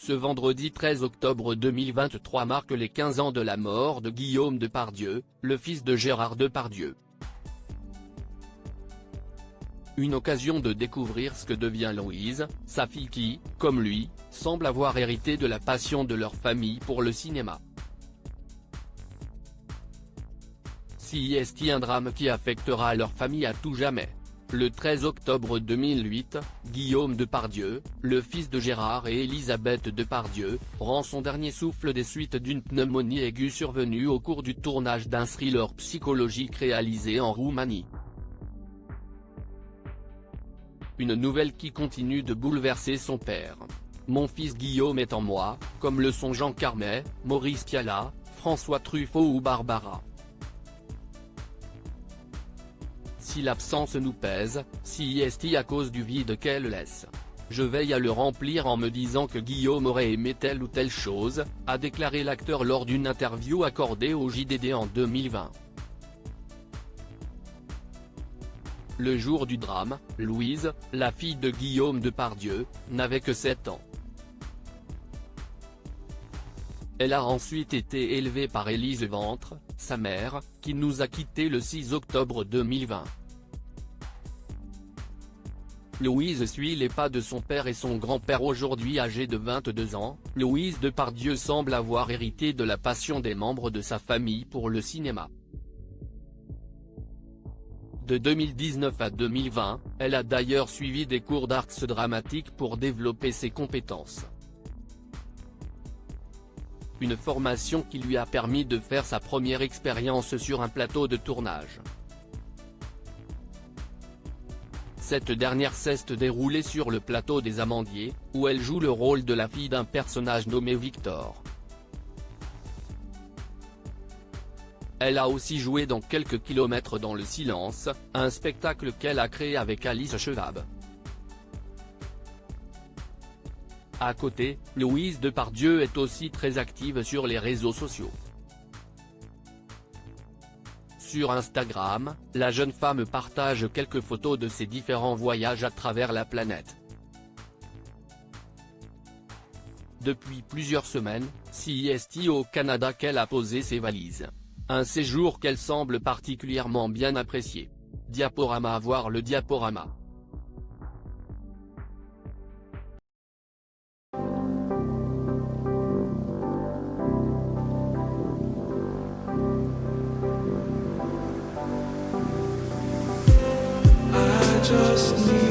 Ce vendredi 13 octobre 2023 marque les 15 ans de la mort de Guillaume Depardieu, le fils de Gérard Depardieu. Une occasion de découvrir ce que devient Louise, sa fille qui, comme lui, semble avoir hérité de la passion de leur famille pour le cinéma. C'est un drame qui affectera leur famille à tout jamais. Le 13 octobre 2008, Guillaume Depardieu, le fils de Gérard et Elisabeth Depardieu, rend son dernier souffle des suites d'une pneumonie aiguë survenue au cours du tournage d'un thriller psychologique réalisé en Roumanie. Une nouvelle qui continue de bouleverser son père. Mon fils Guillaume est en moi, comme le sont Jean Carmet, Maurice Pialat, François Truffaut ou Barbara. Si l'absence nous pèse, c'est à cause du vide qu'elle laisse. Je veille à le remplir en me disant que Guillaume aurait aimé telle ou telle chose, a déclaré l'acteur lors d'une interview accordée au JDD en 2020. Le jour du drame, Louise, la fille de Guillaume Depardieu, n'avait que 7 ans. Elle a ensuite été élevée par Élise Ventre, sa mère, qui nous a quittés le 6 octobre 2020. Louise suit les pas de son père et son grand-père aujourd'hui âgé de 22 ans. Louise Depardieu semble avoir hérité de la passion des membres de sa famille pour le cinéma. De 2019 à 2020, elle a d'ailleurs suivi des cours d'arts dramatiques pour développer ses compétences. Une formation qui lui a permis de faire sa première expérience sur un plateau de tournage. Cette dernière s'est déroulée sur le plateau des Amandiers, où elle joue le rôle de la fille d'un personnage nommé Victor. Elle a aussi joué dans Quelques kilomètres dans le silence, un spectacle qu'elle a créé avec Alice Schwab. À côté, Louise Depardieu est aussi très active sur les réseaux sociaux. Sur Instagram, la jeune femme partage quelques photos de ses différents voyages à travers la planète. Depuis plusieurs semaines, c'est au Canada qu'elle a posé ses valises. Un séjour qu'elle semble particulièrement bien apprécier. Diaporama à voir le diaporama. Just need